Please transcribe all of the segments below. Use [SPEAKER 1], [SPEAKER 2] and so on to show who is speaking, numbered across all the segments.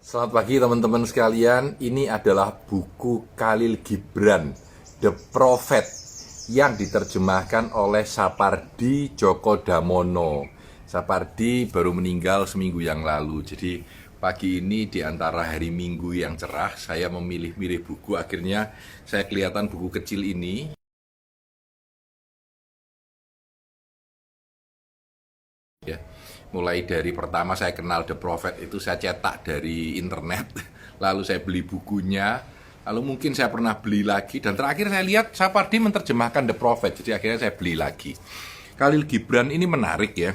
[SPEAKER 1] Selamat pagi teman-teman sekalian. Ini adalah buku Khalil Gibran, The Prophet, yang diterjemahkan oleh Sapardi Djoko Damono. Sapardi baru meninggal seminggu yang lalu. Jadi pagi ini di antara hari Minggu yang cerah, saya memilih-milih buku. Akhirnya saya kelihatan buku kecil ini. Ya, mulai dari pertama saya kenal The Prophet itu saya cetak dari internet, lalu saya beli bukunya, lalu mungkin saya pernah beli lagi, dan terakhir saya lihat Sapardi menerjemahkan The Prophet, jadi akhirnya saya beli lagi. Khalil Gibran ini menarik ya.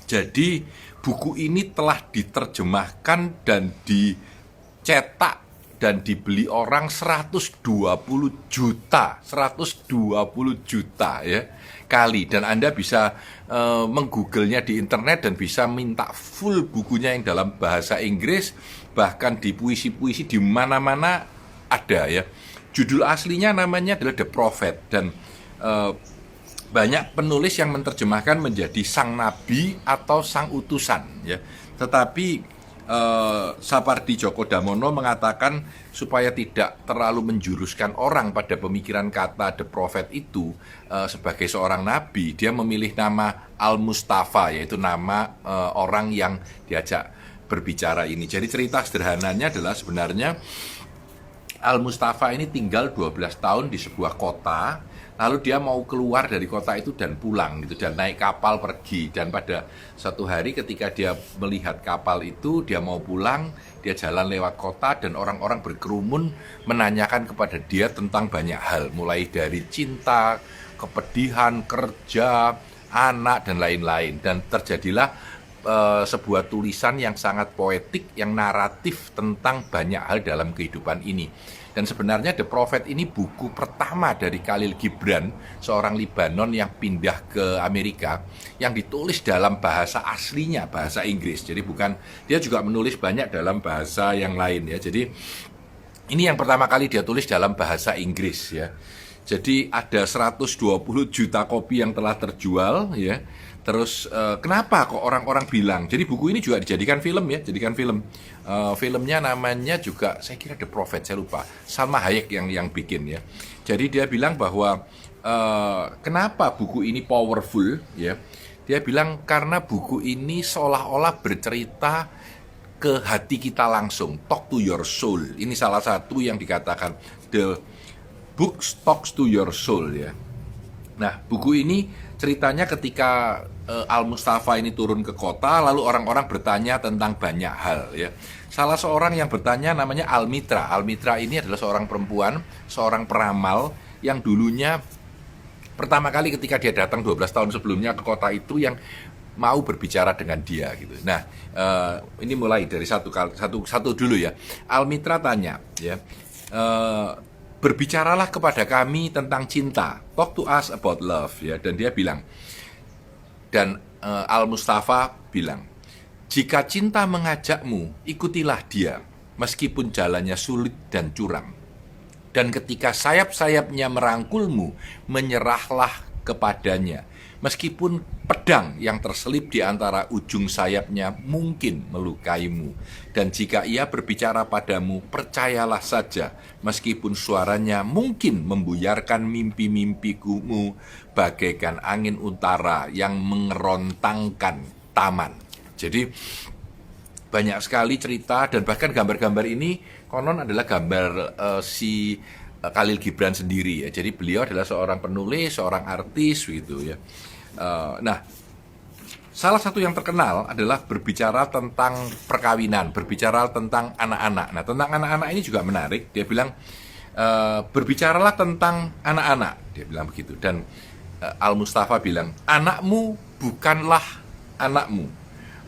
[SPEAKER 1] Jadi buku ini telah diterjemahkan dan dicetak dan dibeli orang 120 juta, 120 juta ya kali, dan Anda bisa menggooglenya di internet dan bisa minta full bukunya yang dalam bahasa Inggris, bahkan di puisi-puisi di mana-mana ada ya. Judul aslinya namanya adalah The Prophet, dan banyak penulis yang menerjemahkan menjadi sang nabi atau sang utusan ya. Tetapi Sapardi Djoko Damono mengatakan supaya tidak terlalu menjuruskan orang pada pemikiran kata The Prophet itu sebagai seorang nabi, dia memilih nama Al-Mustafa, yaitu nama orang yang diajak berbicara ini. Jadi cerita sederhananya adalah sebenarnya Al-Mustafa ini tinggal 12 tahun di sebuah kota, lalu dia mau keluar dari kota itu dan pulang gitu, dan naik kapal pergi. Dan pada satu hari ketika dia melihat kapal itu, dia mau pulang, dia jalan lewat kota dan orang-orang berkerumun menanyakan kepada dia tentang banyak hal, mulai dari cinta, kepedihan, kerja, anak, dan lain-lain. Dan terjadilah sebuah tulisan yang sangat poetik, yang naratif tentang banyak hal dalam kehidupan ini. Dan sebenarnya The Prophet ini buku pertama dari Khalil Gibran, seorang Libanon yang pindah ke Amerika, yang ditulis dalam bahasa aslinya, bahasa Inggris. Jadi bukan, dia juga menulis banyak dalam bahasa yang lain ya. Jadi ini yang pertama kali dia tulis dalam bahasa Inggris ya. Jadi ada 120 juta kopi yang telah terjual ya. Terus kenapa kok orang-orang bilang? Jadi buku ini juga dijadikan film ya, jadikan film. Filmnya namanya juga saya kira The Prophet, saya lupa. Salma Hayek yang bikin ya. Jadi dia bilang bahwa kenapa buku ini powerful ya? Dia bilang karena buku ini seolah-olah bercerita ke hati kita langsung, talk to your soul. Ini salah satu yang dikatakan the book talks to your soul ya. Nah, buku ini ceritanya ketika Al-Mustafa ini turun ke kota, lalu orang-orang bertanya tentang banyak hal ya. Salah seorang yang bertanya namanya Al-Mitra. Al-Mitra ini adalah seorang perempuan, seorang peramal yang dulunya pertama kali ketika dia datang 12 tahun sebelumnya ke kota itu yang mau berbicara dengan dia gitu. Nah, ini mulai dari satu dulu ya. Al-Mitra tanya ya. Berbicaralah kepada kami tentang cinta, talk to us about love ya. Dan dia bilang, dan Al-Mustafa bilang, jika cinta mengajakmu, ikutilah dia, meskipun jalannya sulit dan curam. Dan ketika sayap-sayapnya merangkulmu, menyerahlah kepadanya, meskipun pedang yang terselip di antara ujung sayapnya mungkin melukaimu. Dan jika ia berbicara padamu, percayalah saja, meskipun suaranya mungkin membuyarkan mimpi-mimpimu bagaikan angin utara yang mengerontangkan taman. Jadi banyak sekali cerita, dan bahkan gambar-gambar ini konon adalah gambar si Khalil Gibran sendiri ya. Jadi beliau adalah seorang penulis, seorang artis gitu ya. Nah, salah satu yang terkenal adalah berbicara tentang perkawinan, berbicara tentang anak-anak. Nah, tentang anak-anak ini juga menarik. Dia bilang, berbicaralah tentang anak-anak. Dia bilang begitu. Dan Al-Mustafa bilang, anakmu bukanlah anakmu.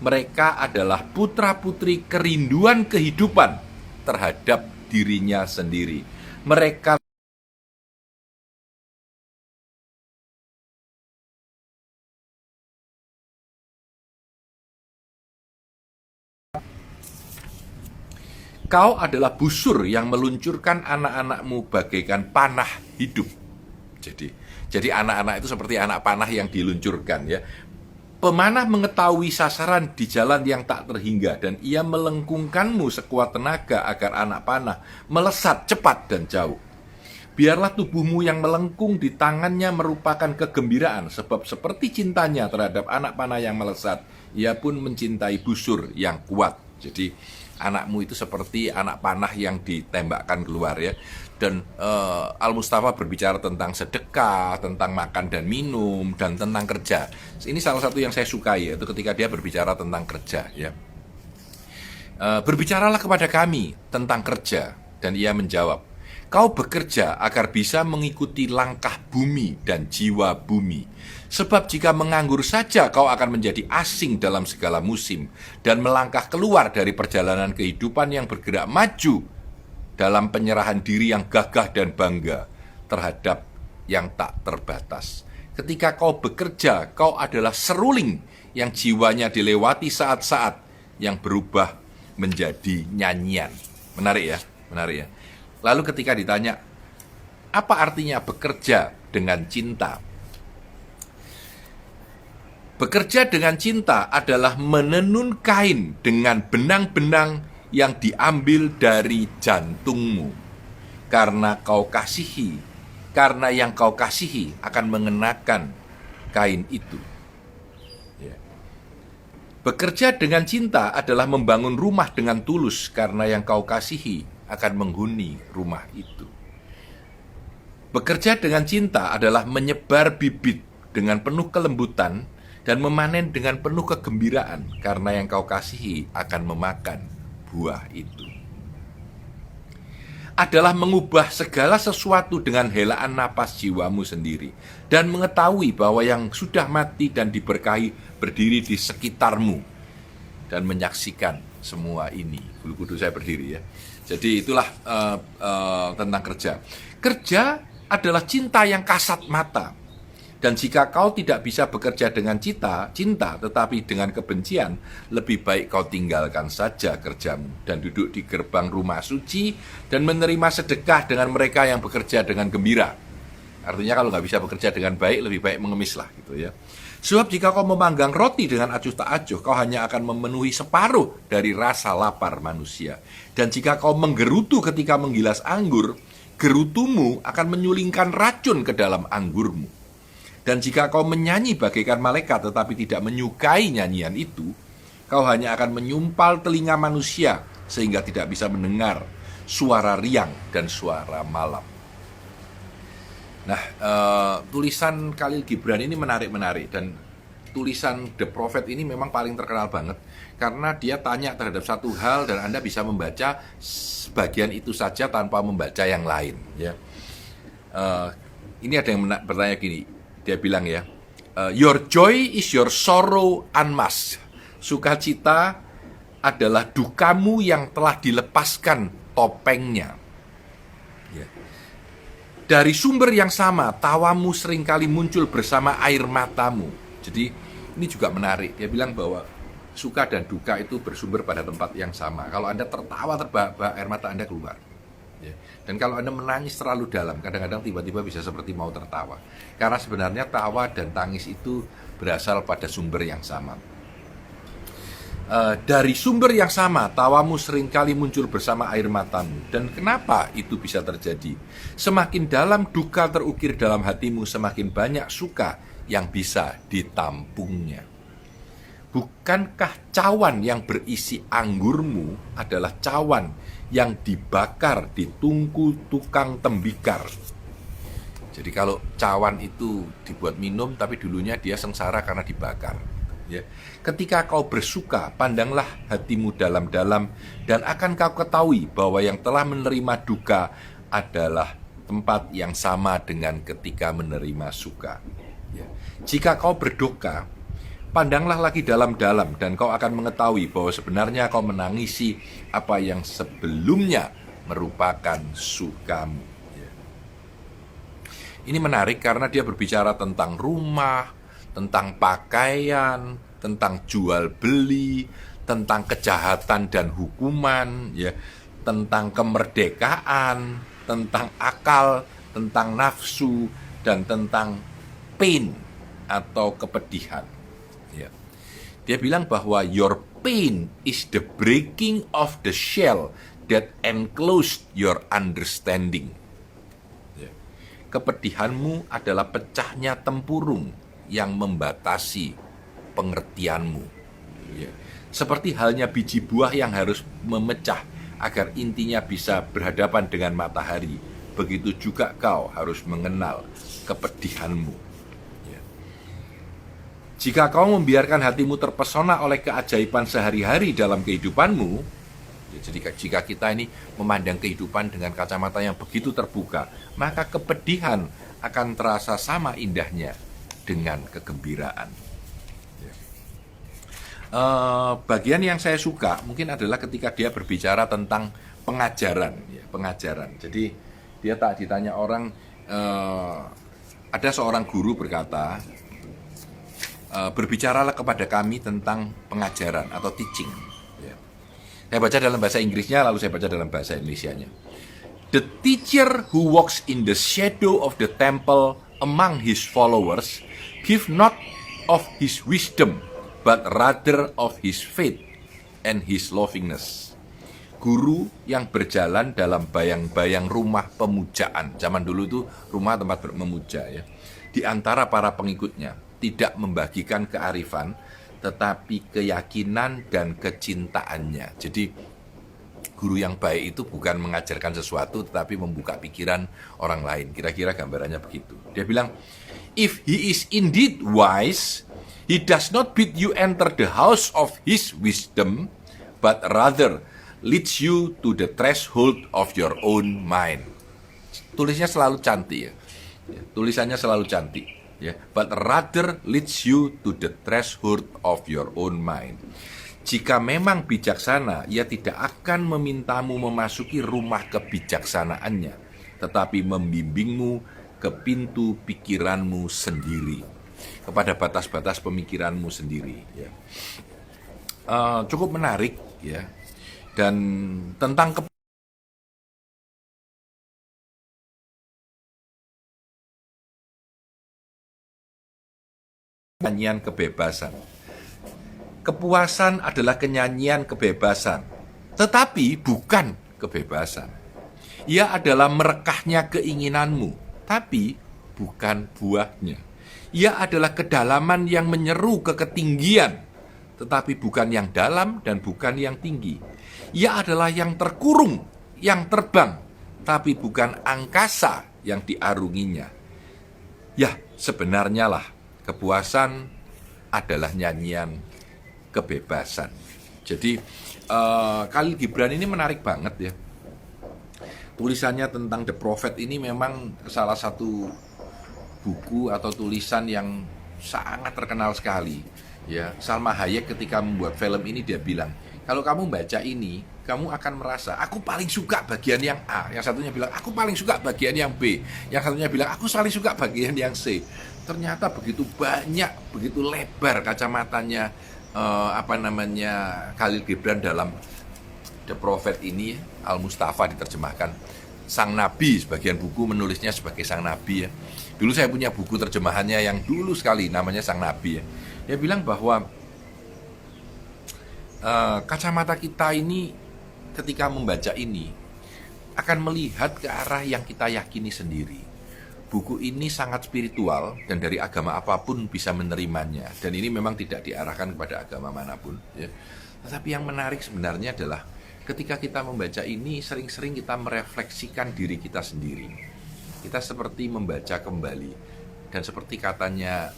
[SPEAKER 1] Mereka adalah putra-putri kerinduan kehidupan terhadap dirinya sendiri. Mereka Kau adalah busur yang meluncurkan anak-anakmu bagaikan panah hidup. Jadi anak-anak itu seperti anak panah yang diluncurkan ya. Pemanah mengetahui sasaran di jalan yang tak terhingga, dan ia melengkungkanmu sekuat tenaga agar anak panah melesat cepat dan jauh. Biarlah tubuhmu yang melengkung di tangannya merupakan kegembiraan, sebab seperti cintanya terhadap anak panah yang melesat, ia pun mencintai busur yang kuat. Jadi anakmu itu seperti anak panah yang ditembakkan keluar ya. Dan Al-Mustafa berbicara tentang sedekah, tentang makan dan minum, dan tentang kerja. Ini salah satu yang saya sukai, yaitu ketika dia berbicara tentang kerja ya. Berbicaralah kepada kami tentang kerja, dan ia menjawab, kau bekerja agar bisa mengikuti langkah bumi dan jiwa bumi. Sebab jika menganggur saja kau akan menjadi asing dalam segala musim, dan melangkah keluar dari perjalanan kehidupan yang bergerak maju dalam penyerahan diri yang gagah dan bangga terhadap yang tak terbatas. Ketika kau bekerja, kau adalah seruling yang jiwanya dilewati saat-saat yang berubah menjadi nyanyian. Menarik ya, menarik ya. Lalu ketika ditanya, apa artinya bekerja dengan cinta? Bekerja dengan cinta adalah menenun kain dengan benang-benang yang diambil dari jantungmu. Karena yang kau kasihi akan mengenakan kain itu. Bekerja dengan cinta adalah membangun rumah dengan tulus, karena yang kau kasihi akan menghuni rumah itu. Bekerja dengan cinta adalah menyebar bibit dengan penuh kelembutan dan memanen dengan penuh kegembiraan, karena yang kau kasihi akan memakan buah itu. Adalah mengubah segala sesuatu dengan helaan napas jiwamu sendiri, dan mengetahui bahwa yang sudah mati dan diberkahi berdiri di sekitarmu, dan menyaksikan semua ini. Bulu kudus saya berdiri ya. Jadi itulah tentang kerja. Kerja adalah cinta yang kasat mata. Dan jika kau tidak bisa bekerja dengan cinta tetapi dengan kebencian, lebih baik kau tinggalkan saja kerjamu dan duduk di gerbang rumah suci dan menerima sedekah dengan mereka yang bekerja dengan gembira. Artinya kalau nggak bisa bekerja dengan baik, lebih baik mengemislah gitu ya. Sebab jika kau memanggang roti dengan acuh tak acuh, kau hanya akan memenuhi separuh dari rasa lapar manusia. Dan jika kau menggerutu ketika menggilas anggur, gerutumu akan menyulingkan racun ke dalam anggurmu. Dan jika kau menyanyi bagaikan malaikat tetapi tidak menyukai nyanyian itu, kau hanya akan menyumpal telinga manusia sehingga tidak bisa mendengar suara riang dan suara malam. Nah, tulisan Khalil Gibran ini menarik-menarik, dan tulisan The Prophet ini memang paling terkenal banget karena dia tanya terhadap satu hal dan Anda bisa membaca sebagian itu saja tanpa membaca yang lain ya. Ini ada yang bertanya gini. Dia bilang ya, your joy is your sorrow unmasked. Sukacita adalah dukamu yang telah dilepaskan topengnya. Ya. Dari sumber yang sama, tawamu seringkali muncul bersama air matamu. Jadi ini juga menarik. Dia bilang bahwa suka dan duka itu bersumber pada tempat yang sama. Kalau Anda tertawa terbahak-bahak, air mata Anda keluar. Dan kalau Anda menangis terlalu dalam, kadang-kadang tiba-tiba bisa seperti mau tertawa. Karena sebenarnya tawa dan tangis itu berasal pada sumber yang sama. Dari sumber yang sama, tawamu seringkali muncul bersama air matamu. Dan kenapa itu bisa terjadi? Semakin dalam duka terukir dalam hatimu, semakin banyak suka yang bisa ditampungnya. Bukankah cawan yang berisi anggurmu adalah cawan yang dibakar di tungku tukang tembikar? Jadi kalau cawan itu dibuat minum, tapi dulunya dia sengsara karena dibakar. Ya. Ketika kau bersuka, pandanglah hatimu dalam-dalam, dan akan kau ketahui bahwa yang telah menerima duka adalah tempat yang sama dengan ketika menerima suka. Ya. Jika kau berduka, pandanglah lagi dalam-dalam, dan kau akan mengetahui bahwa sebenarnya kau menangisi apa yang sebelumnya merupakan sukamu. Ini menarik karena dia berbicara tentang rumah, tentang pakaian, tentang jual beli, tentang kejahatan dan hukuman, ya, tentang kemerdekaan, tentang akal, tentang nafsu, dan tentang pain atau kepedihan. Ya. Dia bilang bahwa your pain is the breaking of the shell that enclosed your understanding. Ya. Kepedihanmu adalah pecahnya tempurung yang membatasi pengertianmu. Ya. Seperti halnya biji buah yang harus memecah agar intinya bisa berhadapan dengan matahari, begitu juga kau harus mengenal kepedihanmu. Jika kau membiarkan hatimu terpesona oleh keajaiban sehari-hari dalam kehidupanmu, ya, jadi jika kita ini memandang kehidupan dengan kacamata yang begitu terbuka, maka kepedihan akan terasa sama indahnya dengan kegembiraan. Ya. Bagian yang saya suka mungkin adalah ketika dia berbicara tentang pengajaran. Ya, pengajaran. Jadi dia tak ditanya orang, ada seorang guru berkata, berbicaralah kepada kami tentang pengajaran atau teaching. Ya. Saya baca dalam bahasa Inggrisnya, lalu saya baca dalam bahasa Indonesianya. The teacher who walks in the shadow of the temple among his followers give not of his wisdom, but rather of his faith and his lovingness. Guru yang berjalan dalam bayang-bayang rumah pemujaan. Zaman dulu itu rumah tempat memuja ya. Di antara para pengikutnya tidak membagikan kearifan, tetapi keyakinan dan kecintaannya. Jadi guru yang baik itu bukan mengajarkan sesuatu, tetapi membuka pikiran orang lain. Kira-kira gambarannya begitu. Dia bilang, if he is indeed wise, he does not bid you enter the house of his wisdom, but rather leads you to the threshold of your own mind. Tulisnya selalu cantik ya. Tulisannya selalu cantik. Ya, but rather leads you to the threshold of your own mind. Jika memang bijaksana, ia tidak akan memintamu memasuki rumah kebijaksanaannya, tetapi membimbingmu ke pintu pikiranmu sendiri, kepada batas-batas pemikiranmu sendiri. Ya. Cukup menarik, ya. Dan tentang kenyanyian kebebasan. Kepuasan adalah kenyanyian kebebasan, tetapi bukan kebebasan. Ia adalah merekahnya keinginanmu, tapi bukan buahnya. Ia adalah kedalaman yang menyeru ke ketinggian, tetapi bukan yang dalam dan bukan yang tinggi. Ia adalah yang terkurung, yang terbang, tapi bukan angkasa yang diarunginya. Ya, sebenarnya lah, kepuasan adalah nyanyian kebebasan. Jadi Khalil Gibran ini menarik banget ya. Tulisannya tentang The Prophet ini memang salah satu buku atau tulisan yang sangat terkenal sekali. Ya, Salma Hayek ketika membuat film ini dia bilang, kalau kamu baca ini, kamu akan merasa, aku paling suka bagian yang A. Yang satunya bilang, aku paling suka bagian yang B. Yang satunya bilang, aku paling suka bagian yang C. Ternyata begitu banyak, begitu lebar kacamatanya Khalil Gibran dalam The Prophet ini. Al-Mustafa diterjemahkan Sang Nabi, sebagian buku menulisnya sebagai Sang Nabi ya. Dulu saya punya buku terjemahannya yang dulu sekali, namanya Sang Nabi ya. Dia bilang bahwa kacamata kita ini ketika membaca ini akan melihat ke arah yang kita yakini sendiri. Buku ini sangat spiritual dan dari agama apapun bisa menerimanya. Dan ini memang tidak diarahkan kepada agama manapun ya. Tetapi yang menarik sebenarnya adalah ketika kita membaca ini sering-sering kita merefleksikan diri kita sendiri. Kita seperti membaca kembali. Dan seperti katanya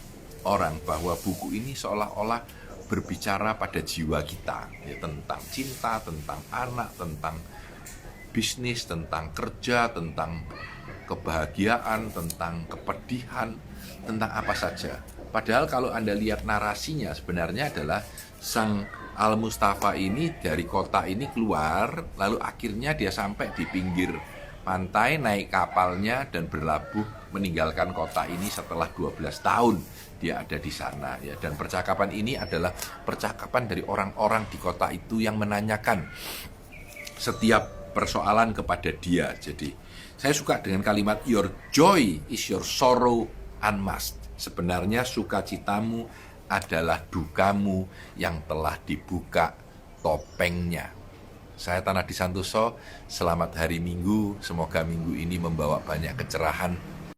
[SPEAKER 1] orang bahwa buku ini seolah-olah berbicara pada jiwa kita ya, tentang cinta, tentang anak, tentang bisnis, tentang kerja, tentang kebahagiaan, tentang kepedihan, tentang apa saja. Padahal kalau Anda lihat narasinya sebenarnya adalah Sang Al-Mustafa ini dari kota ini keluar, lalu akhirnya dia sampai di pinggir pantai, naik kapalnya dan berlabuh meninggalkan kota ini setelah 12 tahun dia ada di sana ya. Dan percakapan ini adalah percakapan dari orang-orang di kota itu yang menanyakan setiap persoalan kepada dia. Jadi saya suka dengan kalimat your joy is your sorrow unmasked. Sebenarnya sukacitamu adalah dukamu yang telah dibuka topengnya. Saya Tanah Di Santoso, selamat hari Minggu. Semoga minggu ini membawa banyak kecerahan